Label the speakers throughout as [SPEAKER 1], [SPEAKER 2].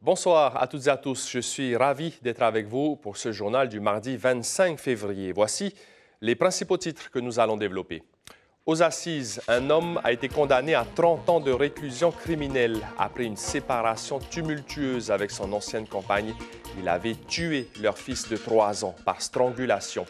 [SPEAKER 1] Bonsoir à toutes et à tous. Je suis ravi d'être avec vous pour ce journal du mardi 25 février. Voici les principaux titres que nous allons développer. Aux assises, un homme a été condamné à 30 ans de réclusion criminelle après une séparation tumultueuse avec son ancienne compagne. Il avait tué leur fils de 3 ans par strangulation.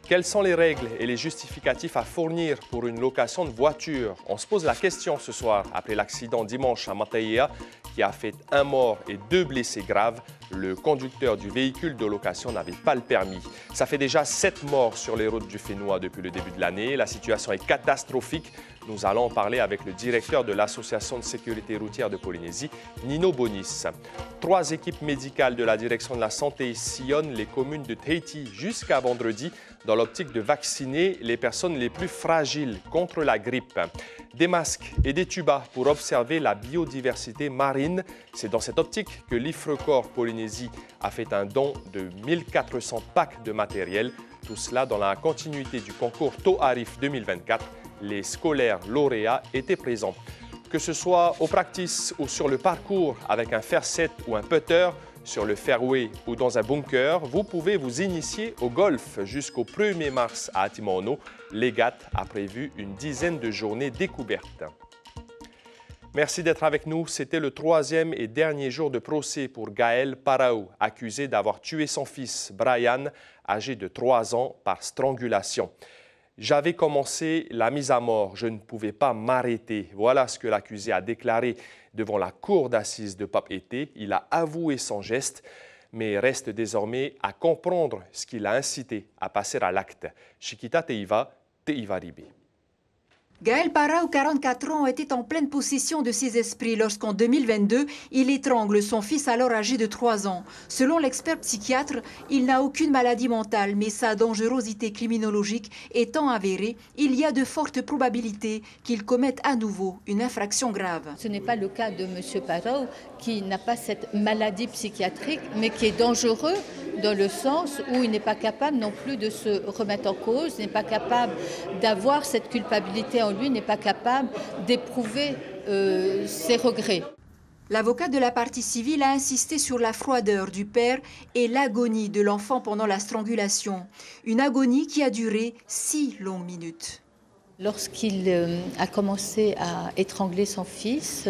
[SPEAKER 1] Quelles sont les règles et les justificatifs à fournir pour une location de voiture? On se pose la question ce soir après l'accident dimanche à Mataia qui a fait 1 mort et 2 blessés graves. Le conducteur du véhicule de location n'avait pas le permis. Ça fait déjà 7 morts sur les routes du Fénois depuis le début de l'année. La situation est catastrophique. Nous allons en parler avec le directeur de l'Association de sécurité routière de Polynésie, Nino Bonis. 3 équipes médicales de la direction de la santé sillonnent les communes de Tahiti jusqu'à vendredi dans l'optique de vacciner les personnes les plus fragiles contre la grippe. Des masques et des tubas pour observer la biodiversité marine. C'est dans cette optique que l'IFRECOR Polynésie a fait un don de 1400 packs de matériel. Tout cela dans la continuité du concours TOARIF 2024. Les scolaires lauréats étaient présents. Que ce soit au practice ou sur le parcours avec un fairset ou un putter, sur le fairway ou dans un bunker, vous pouvez vous initier au golf jusqu'au 1er mars à Atimono. L'EGAT a prévu une dizaine de journées découvertes. Merci d'être avec nous. C'était le 3e et dernier jour de procès pour Gaël Parao, accusé d'avoir tué son fils Brian, âgé de 3 ans, par strangulation. J'avais commencé la mise à mort, je ne pouvais pas m'arrêter. Voilà ce que l'accusé a déclaré devant la cour d'assises de Papeete. Il a avoué son geste, mais reste désormais à comprendre ce qui l'a incité à passer à l'acte. Chiquita Teiva, Teiva Ribe.
[SPEAKER 2] Gaël Parao, 44 ans, était en pleine possession de ses esprits lorsqu'en 2022, il étrangle son fils alors âgé de 3 ans. Selon l'expert psychiatre, il n'a aucune maladie mentale, mais sa dangerosité criminologique étant avérée, il y a de fortes probabilités qu'il commette à nouveau une infraction grave.
[SPEAKER 3] Ce n'est pas le cas de M. Parao qui n'a pas cette maladie psychiatrique, mais qui est dangereux dans le sens où il n'est pas capable non plus de se remettre en cause, n'est pas capable d'avoir cette culpabilité en lui, n'est pas capable d'éprouver ses regrets.
[SPEAKER 2] L'avocat de la partie civile a insisté sur la froideur du père et l'agonie de l'enfant pendant la strangulation. Une agonie qui a duré 6 longues minutes.
[SPEAKER 3] Lorsqu'il a commencé à étrangler son fils,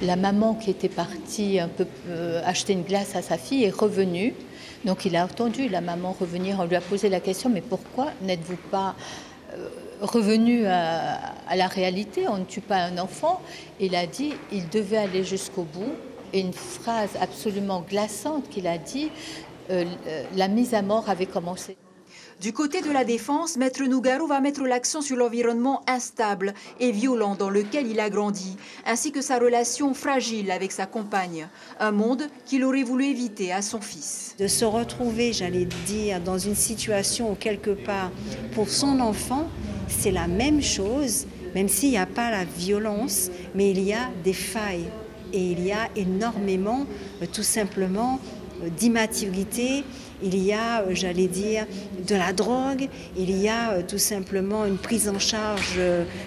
[SPEAKER 3] la maman qui était partie un peu acheter une glace à sa fille est revenue. Donc il a entendu la maman revenir, on lui a posé la question, mais pourquoi n'êtes-vous pas revenu à la réalité, on ne tue pas un enfant. Il a dit il devait aller jusqu'au bout. Et une phrase absolument glaçante qu'il a dit, la mise à mort avait commencé.
[SPEAKER 2] Du côté de la défense, Maître Nougaro va mettre l'accent sur l'environnement instable et violent dans lequel il a grandi, ainsi que sa relation fragile avec sa compagne. Un monde qu'il aurait voulu éviter à son fils.
[SPEAKER 4] De se retrouver, j'allais dire, dans une situation où quelque part, pour son enfant, c'est la même chose, même s'il n'y a pas la violence, mais il y a des failles. Et il y a énormément, tout simplement, d'immaturité. Il y a, j'allais dire, de la drogue, il y a tout simplement une prise en charge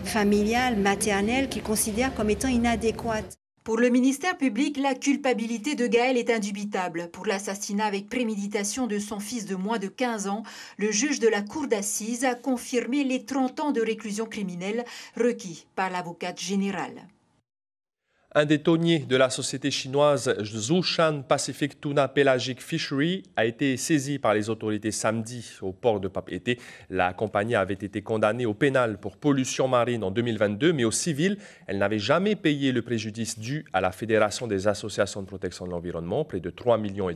[SPEAKER 4] familiale, maternelle, qu'il considère comme étant inadéquate.
[SPEAKER 2] Pour le ministère public, la culpabilité de Gaël est indubitable. Pour l'assassinat avec préméditation de son fils de moins de 15 ans, le juge de la cour d'assises a confirmé les 30 ans de réclusion criminelle requis par l'avocate générale.
[SPEAKER 1] Un des tonniers de la société chinoise Zhoushan Pacific Tuna Pelagic Fishery a été saisi par les autorités samedi au port de Papeete. La compagnie avait été condamnée au pénal pour pollution marine en 2022, mais au civil, elle n'avait jamais payé le préjudice dû à la Fédération des associations de protection de l'environnement, près de 3,5 millions.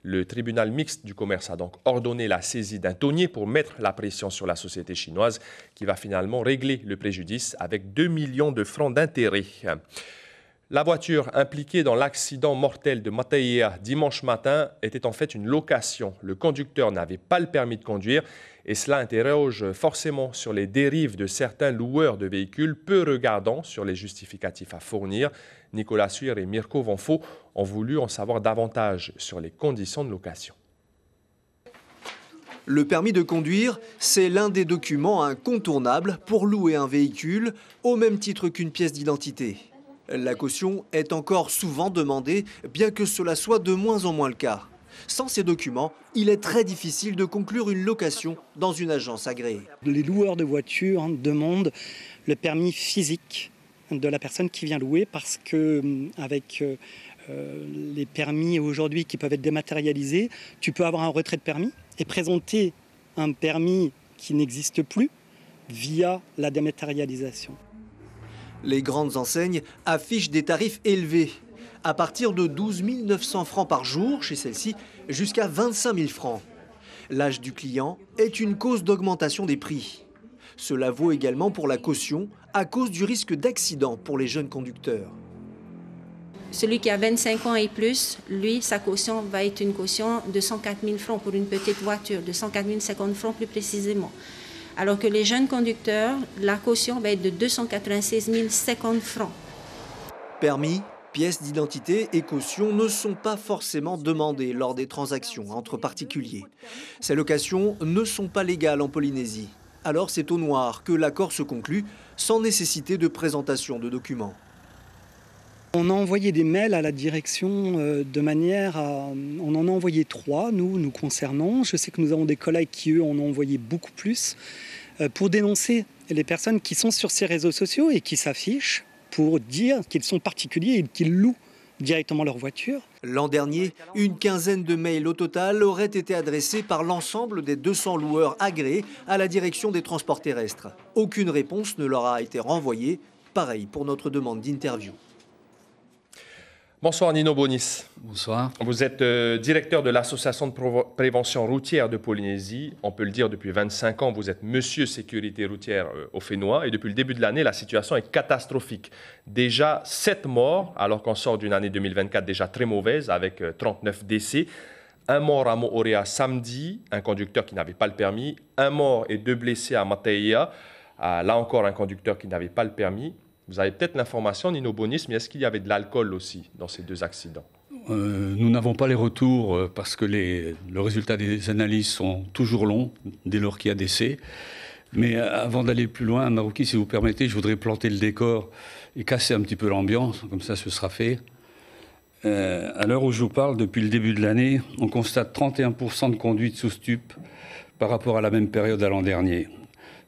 [SPEAKER 1] Le tribunal mixte du commerce a donc ordonné la saisie d'un tonnier pour mettre la pression sur la société chinoise qui va finalement régler le préjudice avec 2 millions de francs d'intérêt. La voiture impliquée dans l'accident mortel de Mataia dimanche matin était en fait une location. Le conducteur n'avait pas le permis de conduire et cela interroge forcément sur les dérives de certains loueurs de véhicules peu regardants sur les justificatifs à fournir. Nicolas Suir et Mirko Vonfo ont voulu en savoir davantage sur les conditions de location.
[SPEAKER 5] Le permis de conduire, c'est l'un des documents incontournables pour louer un véhicule, au même titre qu'une pièce d'identité. La caution est encore souvent demandée, bien que cela soit de moins en moins le cas. Sans ces documents, il est très difficile de conclure une location dans une agence agréée.
[SPEAKER 6] Les loueurs de voitures demandent le permis physique de la personne qui vient louer parce qu'avec les permis aujourd'hui qui peuvent être dématérialisés, tu peux avoir un retrait de permis et présenter un permis qui n'existe plus via la dématérialisation.
[SPEAKER 5] Les grandes enseignes affichent des tarifs élevés, à partir de 12 900 francs par jour chez celle-ci, jusqu'à 25 000 francs. L'âge du client est une cause d'augmentation des prix. Cela vaut également pour la caution, à cause du risque d'accident pour les jeunes conducteurs.
[SPEAKER 4] Celui qui a 25 ans et plus, lui, sa caution va être une caution de 104 000 francs pour une petite voiture, de 104 050 francs plus précisément. Alors que les jeunes conducteurs, la caution va être de 296 050 francs.
[SPEAKER 5] Permis, pièces d'identité et caution ne sont pas forcément demandées lors des transactions entre particuliers. Ces locations ne sont pas légales en Polynésie. Alors c'est au noir que l'accord se conclut sans nécessité de présentation de documents.
[SPEAKER 6] On a envoyé des mails à la direction de manière à... On en a envoyé 3, nous concernant. Je sais que nous avons des collègues qui, eux, en ont envoyé beaucoup plus pour dénoncer les personnes qui sont sur ces réseaux sociaux et qui s'affichent pour dire qu'ils sont particuliers et qu'ils louent directement leur voiture.
[SPEAKER 5] L'an dernier, une quinzaine de mails au total auraient été adressés par l'ensemble des 200 loueurs agréés à la direction des transports terrestres. Aucune réponse ne leur a été renvoyée. Pareil pour notre demande d'interview.
[SPEAKER 1] Bonsoir Nino Bonis.
[SPEAKER 7] Bonsoir.
[SPEAKER 1] Vous êtes directeur de l'association de prévention routière de Polynésie. On peut le dire, depuis 25 ans, vous êtes monsieur sécurité routière au Fénois. Et depuis le début de l'année, la situation est catastrophique. Déjà 7 morts, alors qu'on sort d'une année 2024 déjà très mauvaise, avec 39 décès. Un mort à Moorea samedi, un conducteur qui n'avait pas le permis. Un mort et 2 blessés à Mateia. Là encore, un conducteur qui n'avait pas le permis. Vous avez peut-être l'information, Nino Bonis, mais est-ce qu'il y avait de l'alcool aussi dans ces 2 accidents?
[SPEAKER 7] Nous n'avons pas les retours parce que le résultat des analyses sont toujours longs dès lors qu'il y a décès. Mais avant d'aller plus loin, Marouki, si vous permettez, je voudrais planter le décor et casser un petit peu l'ambiance, comme ça ce sera fait. À l'heure où je vous parle, depuis le début de l'année, on constate 31% de conduite sous stup par rapport à la même période à l'an dernier.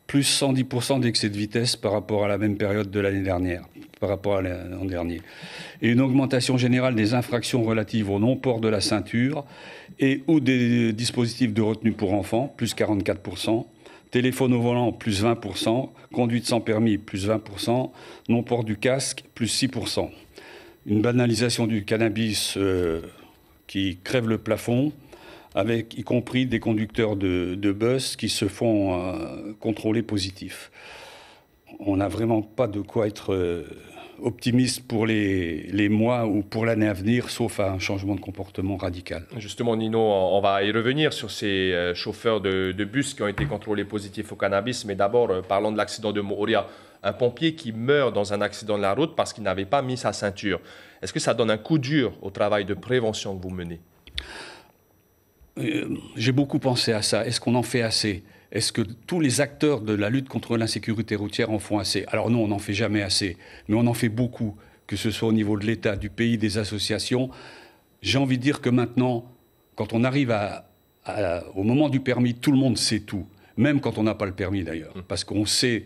[SPEAKER 7] Plus 110% d'excès de vitesse par rapport à la même période de l'année dernière, par rapport à l'an dernier. Et une augmentation générale des infractions relatives au non-port de la ceinture et ou des dispositifs de retenue pour enfants, plus 44%, téléphone au volant, plus 20%, conduite sans permis, plus 20%, non-port du casque, plus 6%. Une banalisation du cannabis qui crève le plafond, avec y compris des conducteurs de bus qui se font contrôler positifs. On n'a vraiment pas de quoi être optimiste pour les mois ou pour l'année à venir, sauf à un changement de comportement radical.
[SPEAKER 1] Justement, Nino, on va y revenir sur ces chauffeurs de bus qui ont été contrôlés positifs au cannabis. Mais d'abord, parlons de l'accident de Moorea. Un pompier qui meurt dans un accident de la route parce qu'il n'avait pas mis sa ceinture. Est-ce que ça donne un coup dur au travail de prévention que vous menez?
[SPEAKER 7] J'ai beaucoup pensé à ça. Est-ce qu'on en fait assez? Est-ce que tous les acteurs de la lutte contre l'insécurité routière en font assez? Alors non, on n'en fait jamais assez, mais on en fait beaucoup, que ce soit au niveau de l'État, du pays, des associations. J'ai envie de dire que maintenant, quand on arrive au moment du permis, tout le monde sait tout, même quand on n'a pas le permis d'ailleurs, parce qu'on sait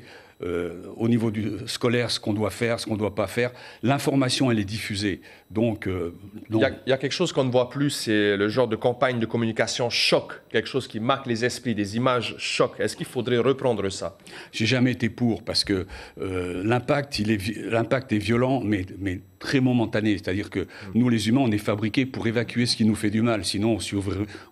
[SPEAKER 7] au niveau scolaire ce qu'on doit faire, ce qu'on ne doit pas faire. L'information, elle est diffusée. Donc,
[SPEAKER 1] il y a quelque chose qu'on ne voit plus, c'est le genre de campagne de communication choc, quelque chose qui marque les esprits, des images choc. Est-ce qu'il faudrait reprendre ça?
[SPEAKER 7] J'ai jamais été pour, parce que l'impact est violent, mais très momentané. C'est-à-dire que nous, les humains, on est fabriqués pour évacuer ce qui nous fait du mal. Sinon,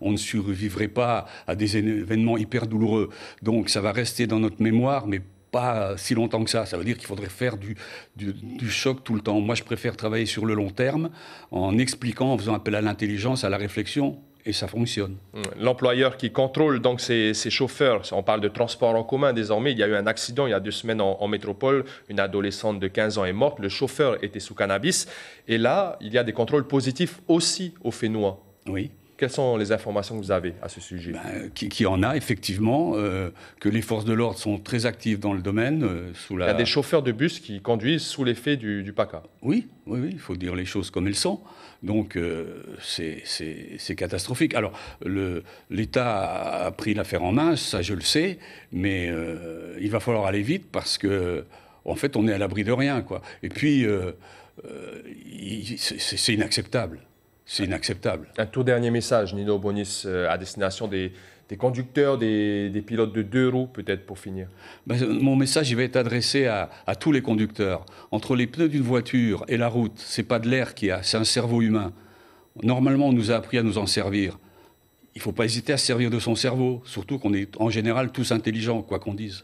[SPEAKER 7] on ne survivrait pas à des événements hyper douloureux. Donc, ça va rester dans notre mémoire, mais pas si longtemps que ça. Ça veut dire qu'il faudrait faire du choc tout le temps. Moi, je préfère travailler sur le long terme, en expliquant, en faisant appel à l'intelligence, à la réflexion, et ça fonctionne.
[SPEAKER 1] L'employeur qui contrôle donc ces chauffeurs, on parle de transport en commun désormais, il y a eu un accident il y a 2 semaines en métropole, une adolescente de 15 ans est morte, le chauffeur était sous cannabis, et là, il y a des contrôles positifs aussi au Fénois.
[SPEAKER 7] Oui.
[SPEAKER 1] Quelles sont les informations que vous avez à ce sujet?
[SPEAKER 7] Qui en a, effectivement, que les forces de l'ordre sont très actives dans le domaine.
[SPEAKER 1] Il y a des chauffeurs de bus qui conduisent sous l'effet du PACA.
[SPEAKER 7] Oui, il faut dire les choses comme elles sont. Donc, c'est catastrophique. Alors, l'État a pris l'affaire en main, ça je le sais, mais il va falloir aller vite parce que, en fait, on est à l'abri de rien, quoi. Et puis, c'est inacceptable. C'est inacceptable.
[SPEAKER 1] Un tout dernier message, Nino Bonis, à destination des conducteurs, des pilotes de 2 roues, peut-être pour finir.
[SPEAKER 7] Mon message il va être adressé à tous les conducteurs. Entre les pneus d'une voiture et la route, c'est pas de l'air qu'il y a, c'est un cerveau humain. Normalement, on nous a appris à nous en servir. Il ne faut pas hésiter à se servir de son cerveau, surtout qu'on est en général tous intelligents, quoi qu'on dise.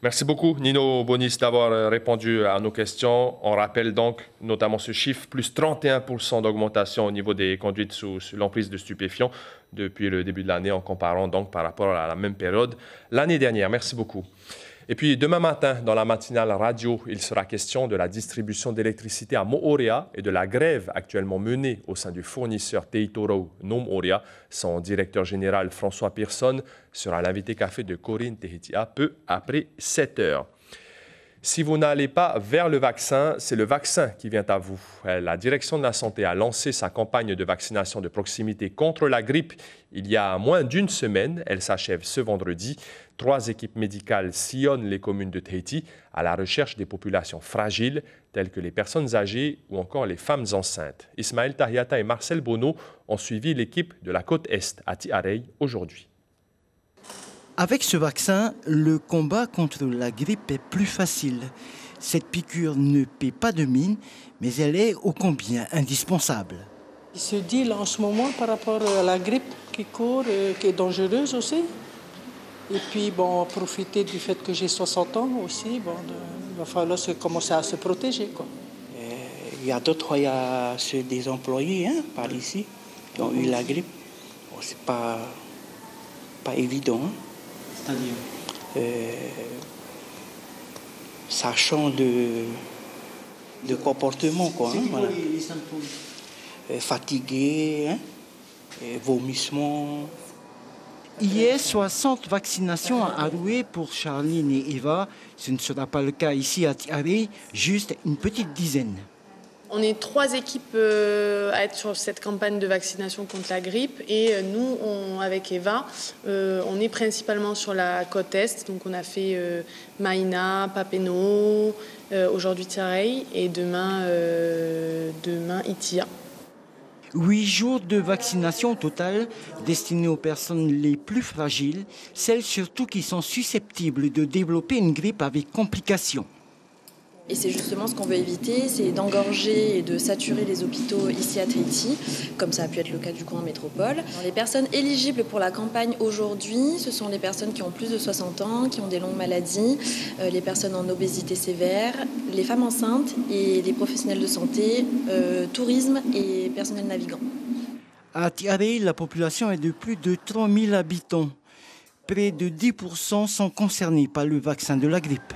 [SPEAKER 1] Merci beaucoup, Nino Bonis, d'avoir répondu à nos questions. On rappelle donc notamment ce chiffre, plus 31% d'augmentation au niveau des conduites sous l'emprise de stupéfiants depuis le début de l'année, en comparant donc par rapport à la même période l'année dernière. Merci beaucoup. Et puis demain matin, dans la matinale radio, il sera question de la distribution d'électricité à Moorea et de la grève actuellement menée au sein du fournisseur Teitoro Moorea. Son directeur général François Pearson sera l'invité café de Corinne Tehitia peu après 7 heures. Si vous n'allez pas vers le vaccin, c'est le vaccin qui vient à vous. La direction de la santé a lancé sa campagne de vaccination de proximité contre la grippe il y a moins d'une semaine. Elle s'achève ce vendredi. 3 équipes médicales sillonnent les communes de Tahiti à la recherche des populations fragiles, telles que les personnes âgées ou encore les femmes enceintes. Ismaël Tahiata et Marcel Bonneau ont suivi l'équipe de la côte Est à Tiaray aujourd'hui.
[SPEAKER 8] Avec ce vaccin, le combat contre la grippe est plus facile. Cette piqûre ne paie pas de mine, mais elle est ô combien indispensable.
[SPEAKER 9] Il se dit là en ce moment par rapport à la grippe qui court, qui est dangereuse aussi. Et puis bon, profiter du fait que j'ai 60 ans aussi, bon, il va falloir commencer à se protéger, quoi.
[SPEAKER 10] Il y a d'autres, il y a ceux des employés par ici qui ont eu la grippe. Bon, c'est pas évident. C'est-à-dire ça change de comportement, quoi.
[SPEAKER 8] C'est quoi les symptômes?
[SPEAKER 10] Fatigué, vomissement.
[SPEAKER 8] Hier, 60 vaccinations à Aroué pour Charline et Eva. Ce ne sera pas le cas ici à Tiaray, juste une petite dizaine.
[SPEAKER 11] On est 3 équipes à être sur cette campagne de vaccination contre la grippe et nous, avec Eva, on est principalement sur la côte Est. Donc on a fait Maïna, Papeno, aujourd'hui Tiaray et demain Itia.
[SPEAKER 8] 8 jours de vaccination au total destinés aux personnes les plus fragiles, celles surtout qui sont susceptibles de développer une grippe avec complications.
[SPEAKER 12] Et c'est justement ce qu'on veut éviter, c'est d'engorger et de saturer les hôpitaux ici à Tahiti, comme ça a pu être le cas du coup en métropole. Les personnes éligibles pour la campagne aujourd'hui, ce sont les personnes qui ont plus de 60 ans, qui ont des longues maladies, les personnes en obésité sévère, les femmes enceintes et les professionnels de santé, tourisme et personnel navigant.
[SPEAKER 8] À Tiaray, la population est de plus de 3000 habitants. Près de 10% sont concernés par le vaccin de la grippe.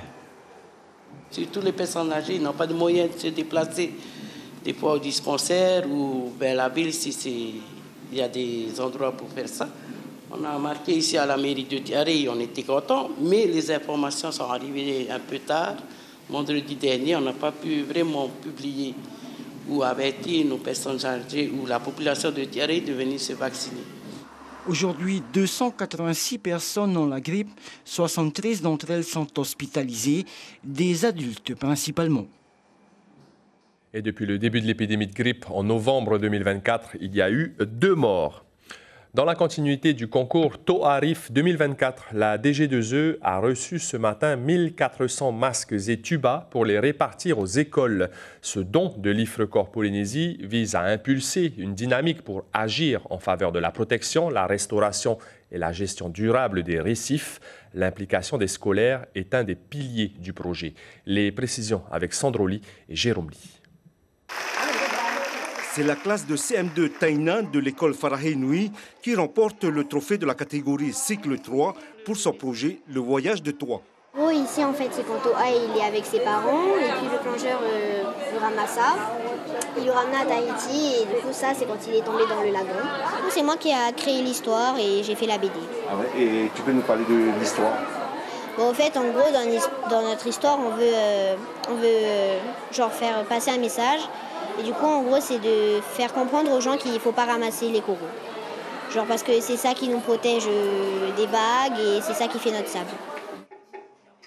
[SPEAKER 10] Surtout les personnes âgées n'ont pas de moyens de se déplacer, des fois au dispensaire ou vers la ville si il y a des endroits pour faire ça. On a marqué ici à la mairie de Tiaray, on était contents, mais les informations sont arrivées un peu tard. Vendredi dernier, on n'a pas pu vraiment publier ou avertir nos personnes âgées ou la population de Tiaray de venir se vacciner.
[SPEAKER 8] Aujourd'hui, 286 personnes ont la grippe, 73 d'entre elles sont hospitalisées, des adultes principalement.
[SPEAKER 1] Et depuis le début de l'épidémie de grippe en novembre 2024, il y a eu 2 morts. Dans la continuité du concours Toarif 2024, la DG2E a reçu ce matin 1400 masques et tubas pour les répartir aux écoles. Ce don de l'IFRECOR Polynésie vise à impulser une dynamique pour agir en faveur de la protection, la restauration et la gestion durable des récifs. L'implication des scolaires est un des piliers du projet. Les précisions avec Sandro Ly et Jérôme Ly.
[SPEAKER 13] C'est la classe de CM2 Tainan de l'école Farahé Nui qui remporte le trophée de la catégorie cycle 3 pour son projet Le Voyage de Toi.
[SPEAKER 14] Oh, ici, en fait, c'est quand Toa il est avec ses parents, et puis le plongeur le ramasse ça. Il le ramène à Tahiti, et du coup, ça, c'est quand il est tombé dans le lagon. C'est moi qui ai créé l'histoire et j'ai fait la BD.
[SPEAKER 13] Ah ouais, et tu peux nous parler de l'histoire?
[SPEAKER 14] Bon, en fait, en gros, dans notre histoire, on veut genre faire passer un message. Et du coup, en gros, c'est de faire comprendre aux gens qu'il ne faut pas ramasser les coraux. Genre parce que c'est ça qui nous protège des vagues et c'est ça qui fait notre sable.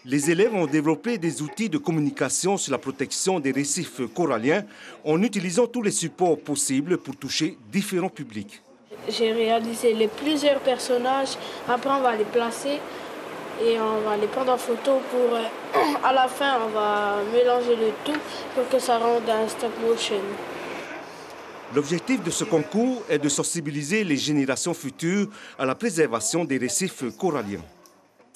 [SPEAKER 13] Les élèves ont développé des outils de communication sur la protection des récifs coralliens en utilisant tous les supports possibles pour toucher différents publics.
[SPEAKER 15] J'ai réalisé plusieurs personnages, après on va les placer et on va les prendre en photo pour, à la fin on va mélanger le tout pour que ça rende un stop motion.
[SPEAKER 13] L'objectif de ce concours est de sensibiliser les générations futures à la préservation des récifs coralliens.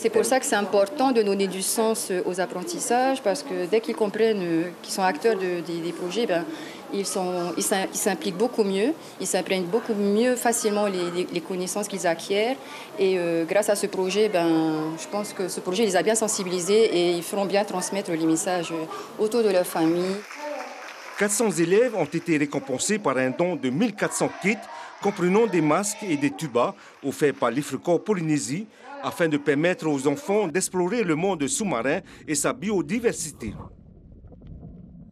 [SPEAKER 16] C'est pour ça que c'est important de donner du sens aux apprentissages, parce que dès qu'ils comprennent qu'ils sont acteurs des projets, ils s'impliquent beaucoup mieux, ils s'imprègnent beaucoup mieux facilement les connaissances qu'ils acquièrent. Et grâce à ce projet, je pense que ce projet les a bien sensibilisés et ils feront bien transmettre les messages autour de leur famille.
[SPEAKER 13] 400 élèves ont été récompensés par un don de 1400 kits, comprenant des masques et des tubas offerts par l'IFRECOR Polynésie, afin de permettre aux enfants d'explorer le monde sous-marin et sa biodiversité.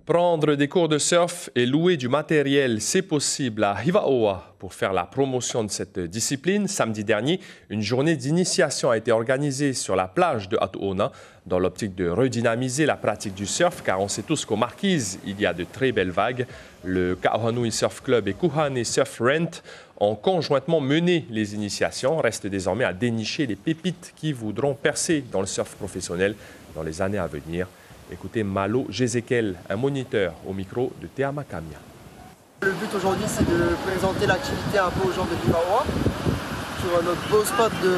[SPEAKER 1] Prendre des cours de surf et louer du matériel, c'est possible à Hivaoa. Pour faire la promotion de cette discipline, samedi dernier, une journée d'initiation a été organisée sur la plage de Atuona dans l'optique de redynamiser la pratique du surf, car on sait tous qu'aux Marquises, il y a de très belles vagues. Le Ka'ohanui Surf Club et Kuhane Surf Rent ont conjointement mené les initiations. Reste désormais à dénicher les pépites qui voudront percer dans le surf professionnel dans les années à venir. Écoutez Malo Jézékel, un moniteur au micro de Théa Makamia.
[SPEAKER 17] Le but aujourd'hui, c'est de présenter l'activité un peu aux gens de Hivaoa sur notre beau spot de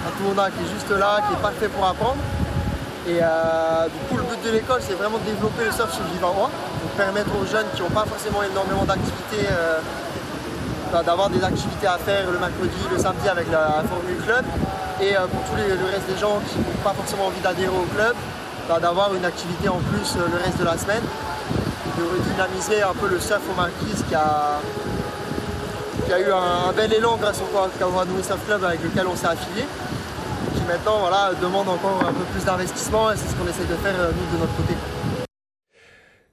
[SPEAKER 17] Atuona qui est juste là, qui est parfait pour apprendre. Et du coup, le but de l'école, c'est vraiment de développer le surf sur Hivaoa, pour permettre aux jeunes qui n'ont pas forcément énormément d'activités, d'avoir des activités à faire le mercredi, le samedi avec la Formule Club. Et pour tout le reste des gens qui n'ont pas forcément envie d'adhérer au club, d'avoir une activité en plus le reste de la semaine, de redynamiser un peu le surf aux Marquises qui a eu un bel élan grâce au Ka'ohanui Surf Club avec lequel on s'est affilié, qui maintenant demande encore un peu plus d'investissement et c'est ce qu'on essaie de faire nous de notre côté.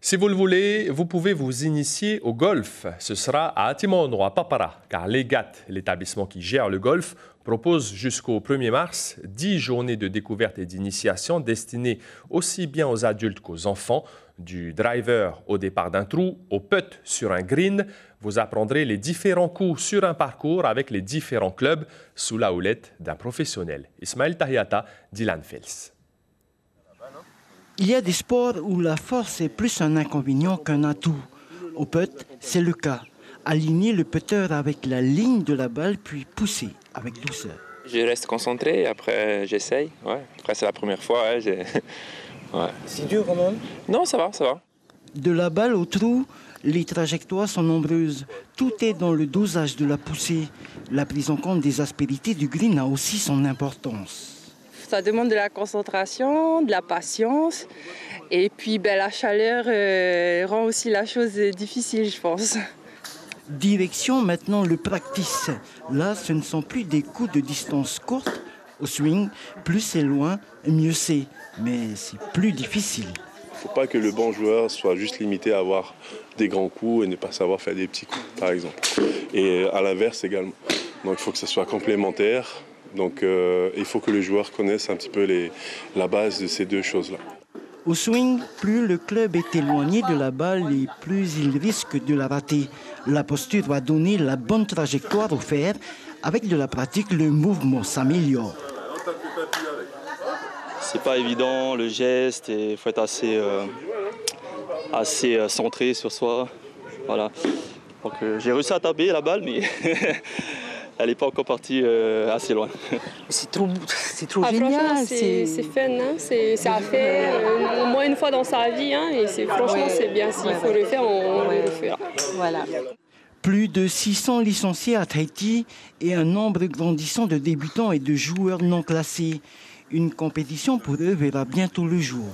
[SPEAKER 1] Si vous le voulez, vous pouvez vous initier au golf. Ce sera à Atimono, à Papara, car l'EGAT, l'établissement qui gère le golf, propose jusqu'au 1er mars 10 journées de découverte et d'initiation destinées aussi bien aux adultes qu'aux enfants. Du driver au départ d'un trou, au putt sur un green, vous apprendrez les différents coups sur un parcours avec les différents clubs sous la houlette d'un professionnel. Ismaël Tahiata, Dylan Fels.
[SPEAKER 8] Il y a des sports où la force est plus un inconvénient qu'un atout. Au putt, c'est le cas. Aligner le putter avec la ligne de la balle, puis pousser avec douceur.
[SPEAKER 18] Je reste concentré, après j'essaye. Ouais. Après c'est la première fois. Ouais.
[SPEAKER 8] C'est dur quand même?
[SPEAKER 18] Non, ça va, ça va.
[SPEAKER 8] De la balle au trou, les trajectoires sont nombreuses. Tout est dans le dosage de la poussée. La prise en compte des aspérités du green a aussi son importance.
[SPEAKER 19] Ça demande de la concentration, de la patience. Et puis la chaleur rend aussi la chose difficile, je pense.
[SPEAKER 8] Direction maintenant le practice. Là, ce ne sont plus des coups de distance courte. Au swing, plus c'est loin, mieux c'est. Mais c'est plus difficile.
[SPEAKER 20] Il ne faut pas que le bon joueur soit juste limité à avoir des grands coups et ne pas savoir faire des petits coups, par exemple. Et à l'inverse également. Donc il faut que ce soit complémentaire. Donc il faut que le joueur connaisse un petit peu la base de ces deux choses-là.
[SPEAKER 8] Au swing, plus le club est éloigné de la balle et plus il risque de la rater. La posture va donner la bonne trajectoire au fer. Avec de la pratique, le mouvement s'améliore.
[SPEAKER 21] C'est pas évident, le geste, il faut être assez centré sur soi. Voilà. Donc j'ai réussi à taper la balle, mais elle n'est pas encore partie assez loin.
[SPEAKER 22] C'est trop génial.
[SPEAKER 11] C'est fun, hein. C'est à faire au moins une fois dans sa vie. Hein, et franchement, c'est bien. S'il faut le faire, on le fera.
[SPEAKER 22] Voilà.
[SPEAKER 8] Plus de 600 licenciés à Tahiti et un nombre grandissant de débutants et de joueurs non classés. Une compétition pour eux verra bientôt le jour.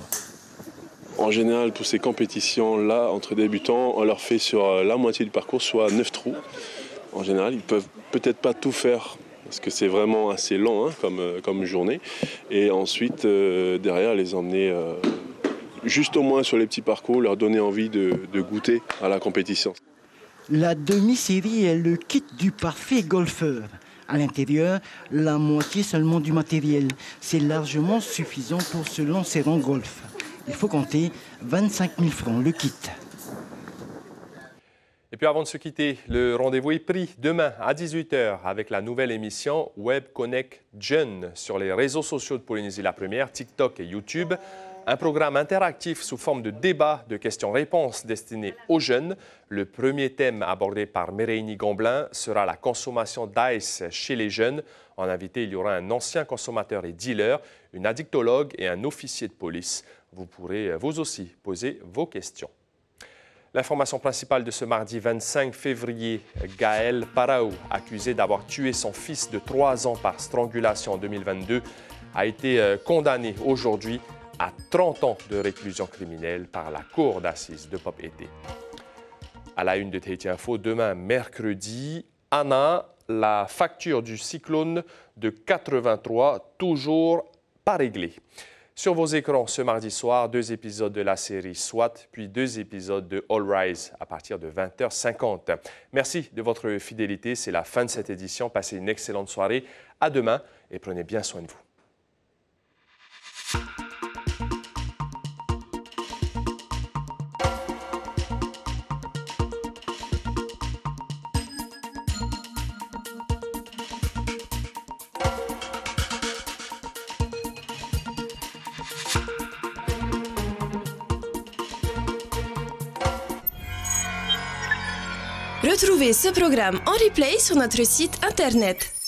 [SPEAKER 20] En général, pour ces compétitions-là, entre débutants, on leur fait sur la moitié du parcours, soit 9 trous. En général, ils ne peuvent peut-être pas tout faire, parce que c'est vraiment assez long comme journée. Et ensuite, derrière, les emmener juste au moins sur les petits parcours, leur donner envie de goûter à la compétition.
[SPEAKER 8] La demi-série est le kit du parfait golfeur. À l'intérieur, la moitié seulement du matériel. C'est largement suffisant pour se lancer en golf. Il faut compter 25 000 francs le kit.
[SPEAKER 1] Et puis avant de se quitter, le rendez-vous est pris demain à 18 h avec la nouvelle émission Web Connect Jeunes sur les réseaux sociaux de Polynésie la Première, TikTok et YouTube. Un programme interactif sous forme de débat, de questions-réponses destiné aux jeunes. Le premier thème abordé par Méréini Gomblin sera la consommation d'ice chez les jeunes. En invité, il y aura un ancien consommateur et dealer, une addictologue et un officier de police. Vous pourrez vous aussi poser vos questions. L'information principale de ce mardi 25 février, Gaël Paraou, accusé d'avoir tué son fils de 3 ans par strangulation en 2022, a été condamné aujourd'hui à 30 ans de réclusion criminelle par la cour d'assises de Papeete. À la une de Tahiti Info, demain mercredi, Anna, la facture du cyclone de 83, toujours pas réglée. Sur vos écrans ce mardi soir, 2 épisodes de la série SWAT, puis 2 épisodes de All Rise à partir de 20 h 50. Merci de votre fidélité. C'est la fin de cette édition. Passez une excellente soirée. À demain et prenez bien soin de vous.
[SPEAKER 2] Retrouvez ce programme en replay sur notre site internet